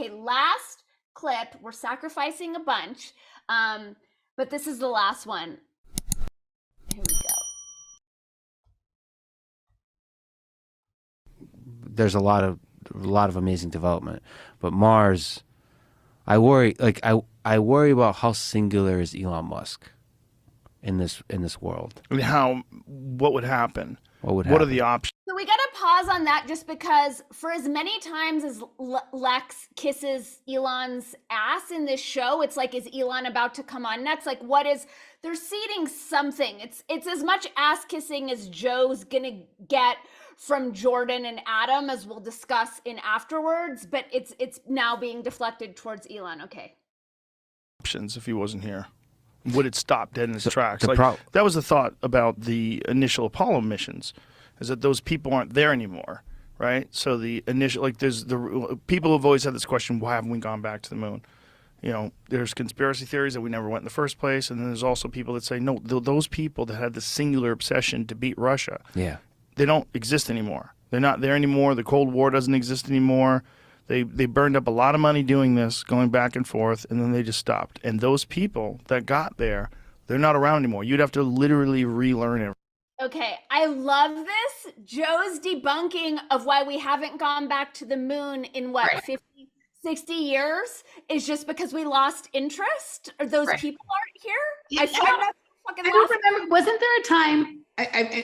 Okay, last clip. We're sacrificing a bunch, but this is the last one. Here we go. There's a lot of amazing development, but Mars, I worry. I worry about how singular is Elon Musk in this world. I mean, what would happen? What are the options? So we got to pause on that just because for as many times as Lex kisses Elon's ass in this show, it's like, is Elon about to come on next? Like, they're seeding something. It's as much ass kissing as Joe's going to get from Jordan and Adam, as we'll discuss in afterwards, but it's now being deflected towards Elon. Okay. Options if he wasn't here. Would it stop dead in its tracks? That was the thought about the initial Apollo missions, is that those people aren't there anymore, right? So the initial, there's the people have always had this question: why haven't we gone back to the moon? There's conspiracy theories that we never went in the first place, and then there's also people that say no, those people that had the singular obsession to beat Russia, they don't exist anymore. They're not there anymore. The Cold War doesn't exist anymore. They burned up a lot of money doing this, going back and forth, and then they just stopped. And those people that got there, they're not around anymore. You'd have to literally relearn it. Okay, I love this. Joe's debunking of why we haven't gone back to the moon in 50, 60 years is just because we lost interest, or those people aren't here. I don't remember. Wasn't there a time?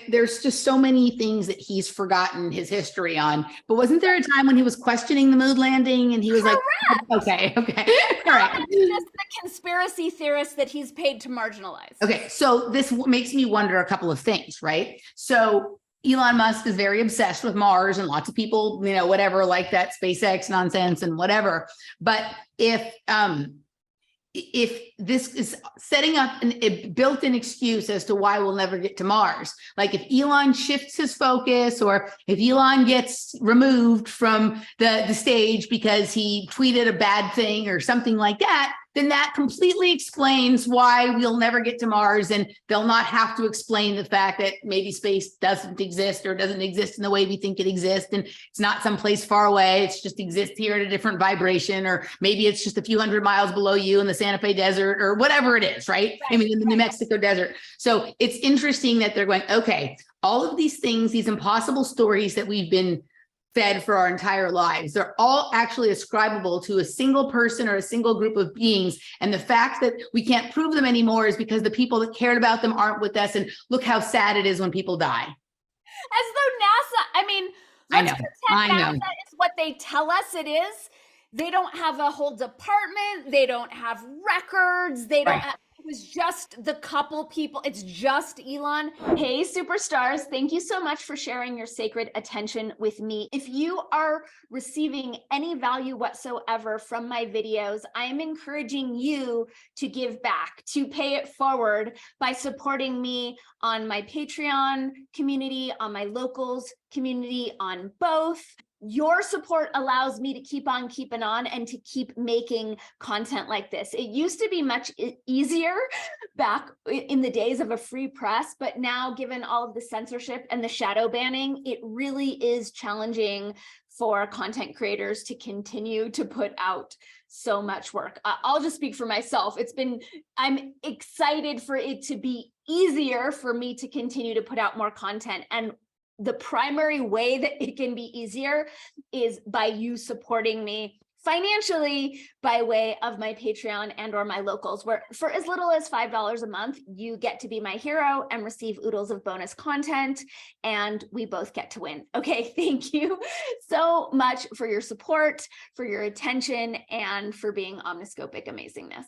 There's just so many things that he's forgotten his history on. But wasn't there a time when he was questioning the moon landing and he was like, okay, all right. It's just the conspiracy theorist that he's paid to marginalize. Okay, so this makes me wonder a couple of things, right? So Elon Musk is very obsessed with Mars, and lots of people, whatever, like that SpaceX nonsense and whatever. But if this is setting up a built-in excuse as to why we'll never get to Mars, like if Elon shifts his focus, or if Elon gets removed from the stage because he tweeted a bad thing or something like that, then that completely explains why we'll never get to Mars, and they'll not have to explain the fact that maybe space doesn't exist or doesn't exist in the way we think it exists, and it's not someplace far away. It's just exists here at a different vibration, or maybe it's just a few hundred miles below you in the Santa Fe Desert, or whatever it is, right? I mean, in the New Mexico desert. So it's interesting that they're going, okay, all of these things, these impossible stories that we've been fed for our entire lives, they're all actually ascribable to a single person or a single group of beings. And the fact that we can't prove them anymore is because the people that cared about them aren't with us. And look how sad it is when people die. As though NASA, let's pretend NASA is what they tell us it is. They don't have a whole department. They don't have records. They don't have, it was just the couple people. It's just Elon. Hey, superstars. Thank you so much for sharing your sacred attention with me. If you are receiving any value whatsoever from my videos, I am encouraging you to give back, to pay it forward by supporting me on my Patreon community, on my locals community, on both. Your support allows me to keep on keeping on and to keep making content like this. It used to be much easier back in the days of a free press, but now, given all of the censorship and the shadow banning, it really is challenging for content creators to continue to put out so much work. I'll just speak for myself. I'm excited for it to be easier for me to continue to put out more content. And the primary way that it can be easier is by you supporting me financially by way of my Patreon and or my locals, where for as little as $5 a month, you get to be my hero and receive oodles of bonus content, and we both get to win. Okay, thank you so much for your support, for your attention, and for being omniscopic amazingness.